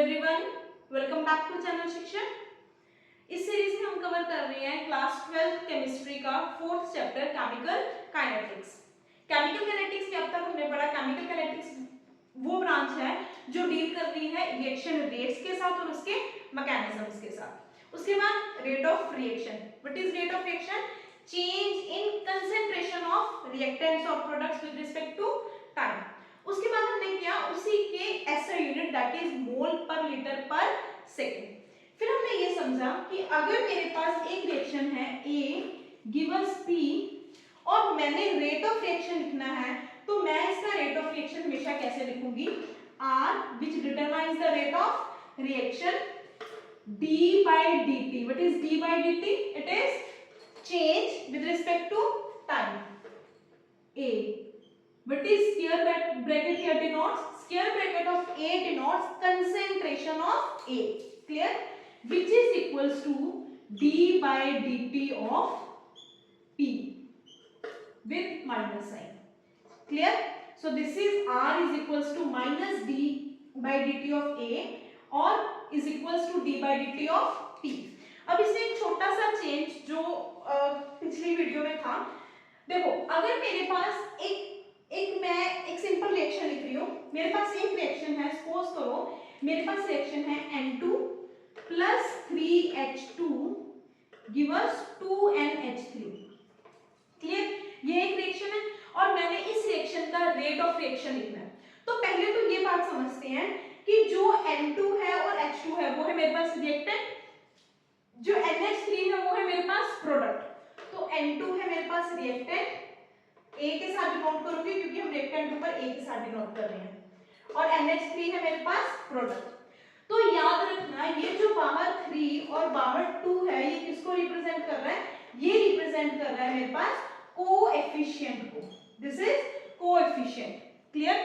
Everyone, welcome back to channel Shikshan. इस series में हम कवर कर रहे हैं क्लास 12 केमिस्ट्री का 4th chapter chemical kinetics. Chemical kinetics में अब तक हमने पढ़ा केमिकल काइनेटिक्स वो ब्रांच है जो डील कर रही है रिएक्शन रेट्स के साथ और उसके मैकेनिज्म्स के साथ। उसके बाद rate of reaction. What is rate of reaction? Change in concentration of reactants और products with respect to time. उसके बाद हमने किया उसी के SI unit that is mole per litre पर सेकेंड। फिर हमने ये समझा कि अगर मेरे पास एक रिएक्शन है A गिव अस P और मैंने रेट ऑफ रिएक्शन लिखना है तो मैं इसका रेट ऑफ रिएक्शन हमेशा कैसे लिखूंगी? R which determines the rate of reaction d by dt. What is d by dt? It is change with respect to time. A. What is square bracket here denotes? Square bracket of A denotes concentration of A. Clear? Which is equals to d by dt of P with minus sign. Clear? So this is R is equals to minus d by dt of A or is equals to d by dt of P. अब इसमें एक छोटा सा change जो पिछली video में था, देखो अगर मेरे पास मैं एक सिंपल रिएक्शन लिख रही हूँ, मेरे पास एक रिएक्शन है, सपोज करो मेरे पास रिएक्शन है N2 plus 3H2 give us 2NH3। Clear? ये एक रिएक्शन है और मैंने इस रिएक्शन का रेट ऑफ रिएक्शन लिखना है। तो पहले तो ये बात समझते हैं कि जो N2 है और H2 है वो है मेरे पास रिएक्टेंट, जो NH3 है वो है मेरे पास प्रोडक्ट। तो N2 है मेरे पास रिएक्टेंट, A के साथ डिनोट करूंगी क्योंकि हम रिएक्टेंट ऊपर A के साथ डिनोट कर रहे हैं, और NH3 है मेरे पास प्रोडक्ट। तो याद रखना ये जो बाहर 3 और बाहर 2 है ये किसको रिप्रेजेंट कर रहा है? ये रिप्रेजेंट कर रहा है मेरे पास कोएफिशिएंट को। This is coefficient. क्लियर?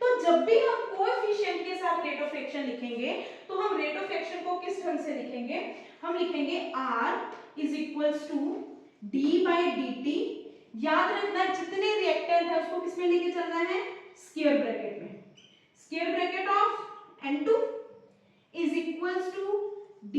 तो जब भी हम कोएफिशिएंट के साथ रेट ऑफ रिएक्शन लिखेंगे तो हम रेट ऑफ रिएक्शन को किस ढंग से लिखेंगे? हम लिखेंगे R is equals to d by dt। याद रखना जितने रिएक्टेंट है उसको किसमें लेके चलना है? स्क्वायर ब्रैकेट में। Square bracket of N2 is equals to d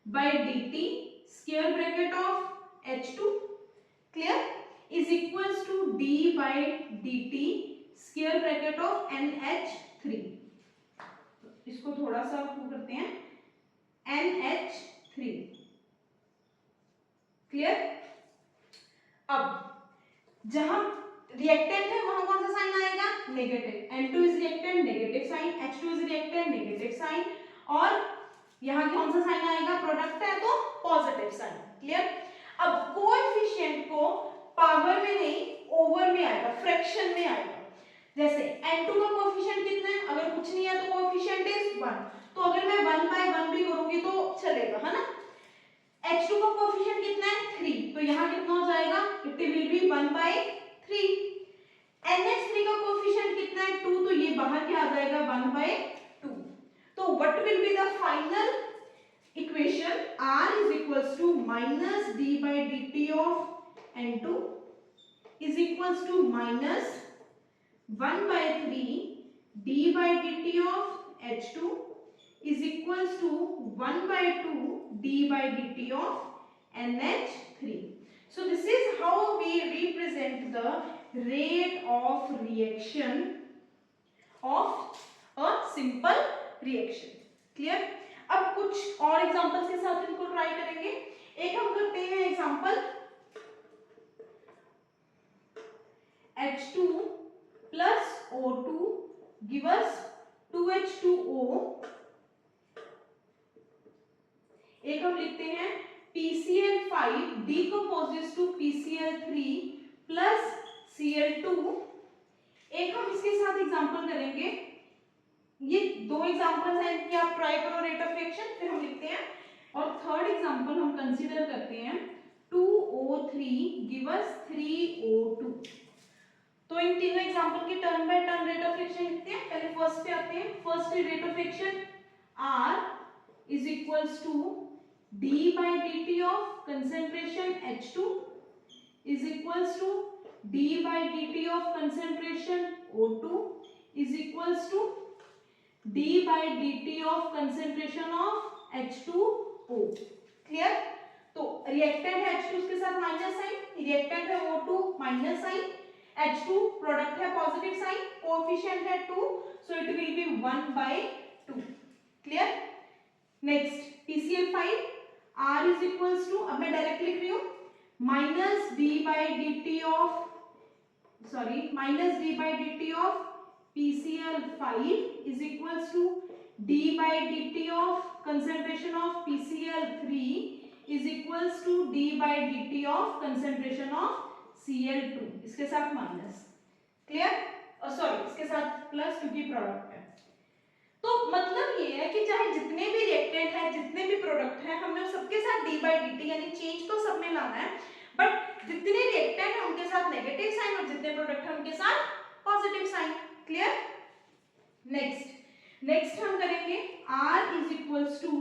by dt square bracket of H2 clear is equals to d by dt square bracket of NH3। इसको थोड़ा सा करते हैं NH3। क्लियर? अब जहां रिएक्टेंट है वहां कौन सा साइन आएगा? Negative. N2 is reactant, negative sign, H2 is reactant, negative sign, और यहां कौन सा साइन आएगा? प्रोडक्ट है तो पॉजिटिव साइन। क्लियर? अब कोएफिशिएंट को पावर में नहीं ओवर में आएगा, फ्रैक्शन में आएगा। जैसे N2 का कोएफिशिएंट कितना है? अगर कुछ नहीं है तो कोएफिशिएंट इज 1, तो अगर मैं 1/1 भी करूंगी तो चलेगा, है ना? H2 का कोएफिशिएंट कितना है? 3, तो यहाँ कितना हो जाएगा? It will B 1/3। NH3 का कोएफिशिएंट कितना है? 2, तो ये बाहर क्या आ जाएगा? 1/2। तो what will be the final equation? R is equals to minus d by dt of N2 is equals to minus 1/3 d by dt of H2 is equals to 1/2 d by dt of NH3. So this is how we represent the rate of reaction of a simple reaction. Clear? अब कुछ और examples के साथ इनको try करेंगे। एक हम करते हैं example H2 plus O2 give us 2H2O। एक हम लिखते हैं PCl5 decomposes to PCl3 plus Cl2। एक हम इसके साथ एग्जांपल करेंगे, ये दो एग्जांपल्स हैं कि आप ट्राई करो रेट ऑफ रिएक्शन, फिर हम लिखते हैं। और थर्ड एग्जांपल हम कंसीडर करते हैं 2O3 गिव अस 3O2। तो इन तीनों एग्जांपल की turn by turn rate of reaction लिखते हैं। पहले फर्स्ट पे आते हैं। First rate of reaction R is equals to d by dt of concentration H2 is equals to d by dt of concentration O2 is equals to d/dt of concentration of H2O। Clear? तो reactant है H2 उसके साथ minus sign, reactant है O2 minus sign, H2 product है positive sign, coefficient है 2, so it will be 1/2। Clear? Next PCl5 R is equals to, अब मैं direct लिख रही हूँ, minus d/dt of PCl5 is equals to d/dt of concentration of PCl3 is equals to d/dt of concentration of Cl2, इसके साथ minus. Clear? Sorry इसके साथ plus क्योंकि प्रोडक्ट है। तो मतलब ये है कि चाहे जितने भी रिएक्टेंट है, जितने भी प्रोडक्ट है, हमने सबके साथ d/dt यानी चेंज तो सब में लाना है, बट जितने रिएक्टेंट है उनके साथ नेगेटिव साइन और जितने प्रोडक्ट है उनके साथ पॉजिटिव साइन। क्लियर? नेक्स्ट हम करेंगे R is equals to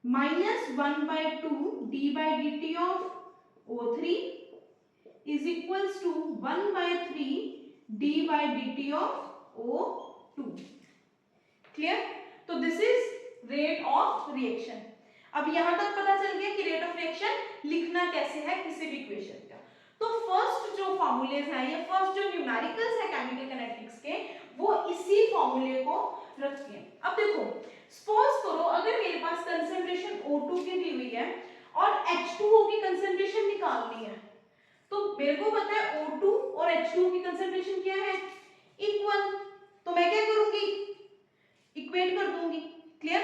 -1/2 d/dt of O3 is equals to 1/3 d/dt of O2। Clear? तो this is rate of reaction. अब यहां तक पता चल गया कि रेट ऑफ रिएक्शन लिखना कैसे है किसी भी इक्वेशन का। तो फर्स्ट जो फॉर्मूलेज हैं या फर्स्ट जो न्यूमेरिकल्स है केमिकल काइनेटिक्स के, वो इसी फॉर्मूले को रखते हैं। अब देखो, सपोज करो अगर मेरे पास कंसंट्रेशन O2 की दी हुई है और H2O की कंसंट्रेशन निकालनी है, तो मेरे को पता है O2 और H2O की कंसंट्रेशन क्या है, इक्वल। तो मैं क्या करूंगी, इक्वेट कर दूंगी। क्लियर?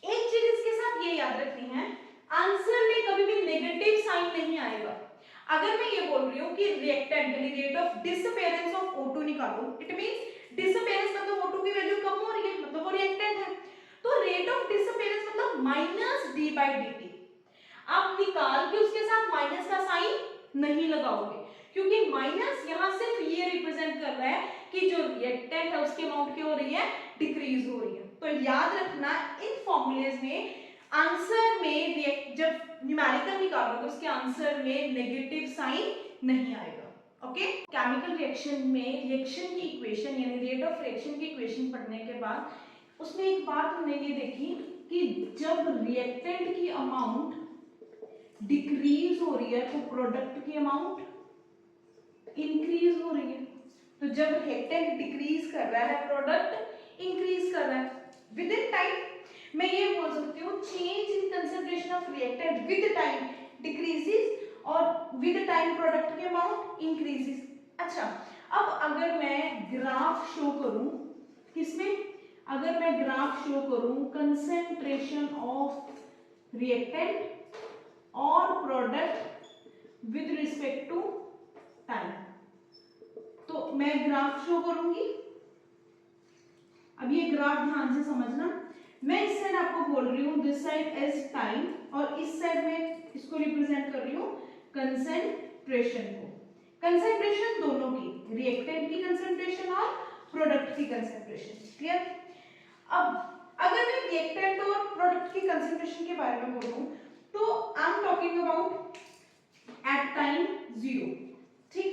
एक चीज इसके साथ ये याद रखनी है, आंसर में कभी भी नेगेटिव साइन नहीं आएगा। अगर मैं ये बोल रही हूँ कि रिएक्टेंट यानी rate of disappearance of O2 निकालो, इट मींस डिसअपीयरेंस मतलब O2 की वैल्यू कम हो रही है, मतलब वो रिएक्टेंट है। तो रेट ऑफ डिसअपीयरेंस मतलब माइनस d/dt। आप निकाल के उसके साथ माइनस का साइन नहीं लगाओगे, क्योंकि माइनस यहाँ सिर्फ ये रिप्रेजेंट कर रहा है कि जो रिएक्टेंट है उसकी अमाउंट क्या हो रही है, डिक्रीज हो रही है। तो याद रखना इन फॉर्मूलेज में आंसर में जब न्यूमेरिकल निकालोगे उसके आंसर में नेगेटिव साइन नहीं आएगा। ओके? केमिकल रिएक्शन में रिएक्शन की इक्वेशन यानी रेट ऑफ रिएक्शन की इक्वेशन पढ़ने के बाद उसमें एक बात हमने ये देखी कि जब रिएक्टेंट की अमाउंट डिक्रीज हो रही है तो प्रोडक्ट की अमाउंट इंक्रीज हो रही है। तो जब रिएक्टेंट डिक्रीज कर रहा है, प्रोडक्ट इंक्रीज कर रहा है। विद इन टाइम मैं ये बोल सकती हूँ change in concentration of reactant with time decreases और विद टाइम प्रोडक्ट की अमाउंट इंक्रीजेस। अच्छा, अब अगर मैं ग्राफ शो करूं, किसमें, अगर मैं ग्राफ शो करूं कंसंट्रेशन ऑफ रिएक्टेंट और product with respect to time, तो मैं ग्राफ शो करूंगी। अब ये ग्राफ ध्यान से समझना, मैं इस साइड आपको बोल रही हूँ दिस साइड एज टाइम और इस साइड में इसको रिप्रेजेंट कर रही हूँ कंसंट्रेशन को। कंसंट्रेशन दोनों की, रिएक्टेंट की कंसंट्रेशन और प्रोडक्ट की कंसंट्रेशन। क्लियर? अब अगर मैं रिएक्टेंट और प्रोडक्ट की कंसंट्रेशन के बारे में बोलूं तो I am talking about at time 0। ठीक,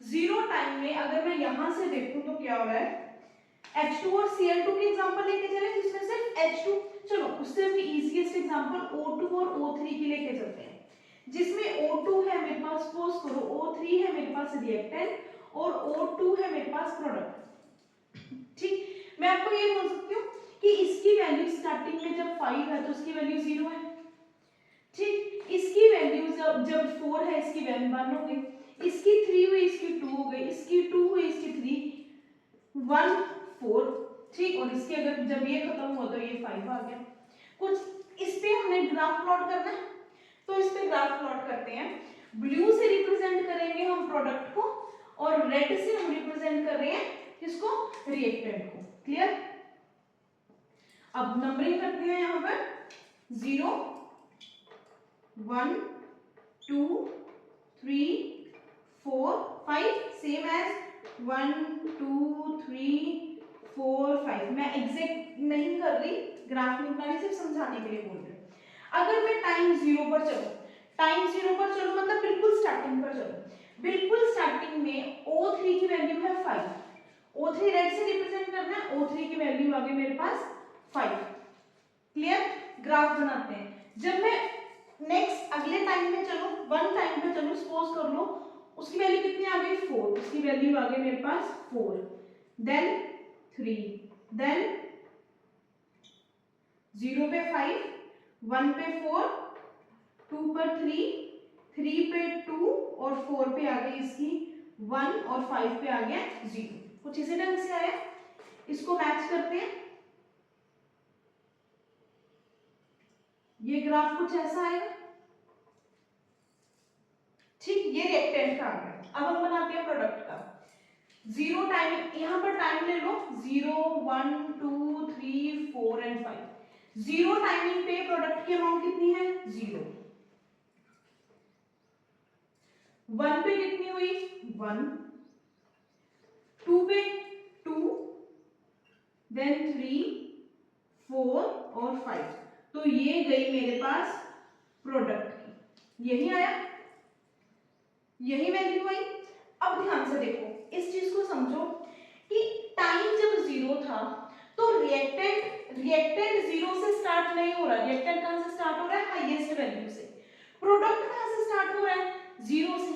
0 टाइम में अगर मैं यहां से देखूं तो क्या हो रहा है, H2 और Cl2 की एग्जांपल लेके चलें जिसमें सिर्फ H2, चलो उससे भी इजीएस्ट एग्जांपल O2 और O3 की लेके चलते हैं, जिसमें O2 है मेरे पास, सपोज करो O3 है मेरे पास रिएक्टेंट और O2 है मेरे पास प्रोडक्ट। ठीक, मैं आपको ये बोल सकती हूँ कि इसकी वैल्यू स्टार्टिंग में जब 5 है तो उसकी वैल्यू 0 है। ठीक, इसकी वैल्यू जब 4 है इसकी वैल्यू 1 हो गई, इसकी 3 हुई इसकी 2 हो गई, इसकी 2 हुई इसकी 3, 1 4। ठीक, और इसके अगर जब ये खत्म हुआ तो ये 5 आ गया। कुछ इस पे हमने ग्राफ प्लॉट करना है, तो इस पे ग्राफ प्लॉट करते हैं। ब्लू से रिप्रेजेंट करेंगे हम प्रोडक्ट को और रेड से हम रिप्रेजेंट कर रहे हैं किसको, रिएक्टेंट को। क्लियर? अब नंबरिंग करते हैं यहाँ पर 0 1 2 3 4 5, सेम एज 1 2 3 4 5। मैं एग्जैक्ट नहीं कर रही, ग्राफ निकालने सिर्फ समझाने के लिए बोल रही हूँ। अगर मैं टाइम 0 पर चलूं, टाइम 0 पर चलूं मतलब बिल्कुल स्टार्टिंग पर चलूं, बिल्कुल स्टार्टिंग में O3 की वैल्यू है 5, O3 रेड से रिप्रेजेंट करना है, O3 की वैल्यू वैल्यू आ गई मेरे पास 5। क्लियर? ग्राफ बनाते हैं। जब मैं नेक्स्ट अगले टाइम में चलूं, 1 टाइम पे चलूं, सपोज कर लो उसकी वैल्यू कितनी आ गई 4, उसकी वैल्यू आ गई मेरे पास 4, देन 3, देन 0 पे 5, 1 पे 4, 2 पर 3, 3 पे 2 और 4 पे आ गई इसकी 1 और 5 पे आ गया 0। कुछ इसी ढंग से आया। इसको मैच करते हैं। ये ग्राफ कुछ ऐसा आएगा। ठीक, ये रेक्टेंट का आ गया। अब हम बनाते हैं प्रोडक्ट का। 0 टाइम, यहां पर टाइम ले लो 0, 1, 2, 3, 4 एंड 5। 0 टाइमिंग पे प्रोडक्ट की अमाउंट कितनी है 0। 1 पे कितनी हुई 1, 2 पे 2, देन 3, 4 और 5। तो ये गई मेरे पास प्रोडक्ट की, यही आया, यही वैल्यू आई। अब ध्यान से देखो, इस चीज को समझो कि टाइम जब 0 था तो रिएक्टेंट 0 से स्टार्ट नहीं हो रहा। रिएक्टेंट कहां से स्टार्ट हो रहा है हाईएस्ट वैल्यू से। प्रोडक्ट कहां से स्टार्ट हो रहा है 0 से।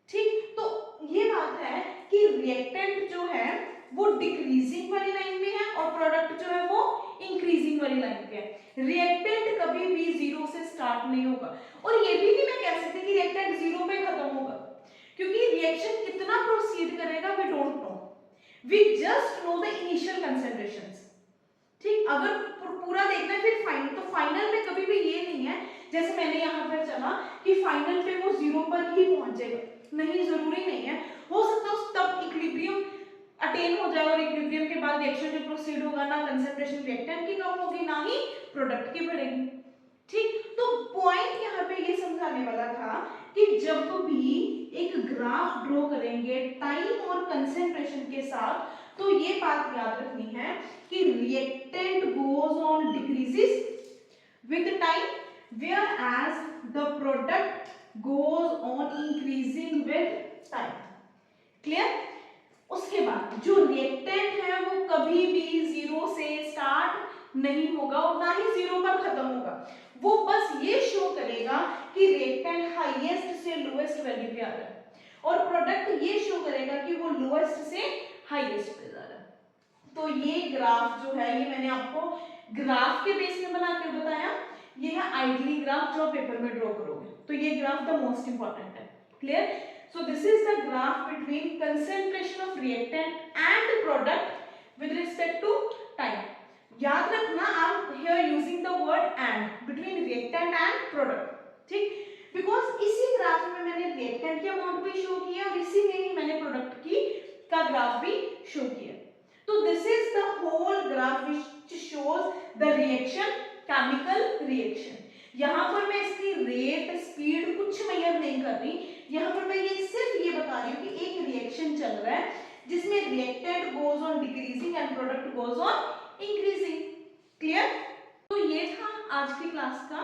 ठीक, तो ये बात है कि रिएक्टेंट जो है वो डिक्रीजिंग वाली लाइन में है और प्रोडक्ट जो है वो इंक्रीजिंग वाली लाइन पे है। रिएक्टेंट कभी भी 0 से स्टार्ट नहीं होगा। और ये भी नहीं मैं कह सकती कि रिएक्टेंट 0 पे खत्म होगा, क्योंकि रिएक्शन कितना प्रोसीड करेगा we don't know, we just know the initial concentrations. ठीक, अगर पूरा देखना है फिर फाइनल, तो फाइनल में कभी भी ये नहीं है जैसे मैंने यहाँ पर चला कि फाइनल पे वो 0 पर ही पहुंच जाएगा। नहीं, जरूरी नहीं है। हो सकता है तब इक्विलिब्रियम अटेन हो जाए और इक्विलिब्रियम के बाद रिएक्शन जो प्रोसीड होगा ना कंसंट्रेशन रिएक्टेंट की कम होगी ना ही प्रोडक्ट की बढ़ेगी। ठीक, तो पॉइंट यहाँ पे ये समझाने वाला था कि जब भी एक ग्राफ ड्रॉ करेंगे टाइम और कंसंट्रेशन के साथ, तो ये बात याद रखनी है कि reactant goes on decreases with time, whereas the product goes on increasing with time. Clear? उसके बाद जो रिएक्टेंट है वो कभी भी 0 से स्टार्ट नहीं होगा और ना ही 0 पर खत्म होगा। वो बस ये शो करेगा कि रिएक्टेंट हाईएस्ट से लोएस्ट वैल्यू पे आ रहा है और प्रोडक्ट ये शो करेगा कि वो लोएस्ट से हाईएस्ट पे जा रहा है। तो ये ग्राफ जो है ये मैंने आपको ग्राफ के बेस में बना के बताया। ये है आइडली ग्राफ जो पेपर में ड्रॉ करोगे, तो ये ग्राफ द मोस्ट इंपॉर्टेंट है। Clear? So this is the graph between concentration of reactant and product with respect to time. याद रखना, I'm here using the word and between reactant and product. ठीक? Because इसी graph में मैंने reactant की amount भी show किया और इसी में ही मैंने प्रोडक्ट की का ग्राफ भी शो किया। तो this is the whole graph which shows the reaction, chemical reaction. यहाँ पर मैं इसकी रेट स्पीड कुछ मेजर नहीं कर रही, यहाँ पर मैं ये सिर्फ ये बता रही हूँ कि एक रिएक्शन चल रहा है जिसमें reactant goes on decreasing and product goes on increasing. Clear? तो ये था आज की क्लास का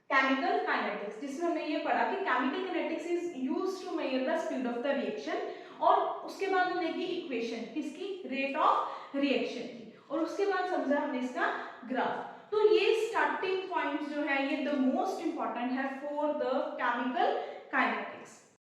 केमिकल काइनेटिक्स, जिसमें हमने ये पढ़ा कि chemical kinetics is used to measure the speed of the reaction, और उसके बाद हमने की इक्वेशन किसकी, रेट ऑफ रिएक्शन की, और उसके बाद समझा हमने इसका ग्राफ। तो ये स्टार्टिंग पॉइंट जो है ये द मोस्ट इंपॉर्टेंट है फॉर द केमिकल काइनेटिक्स।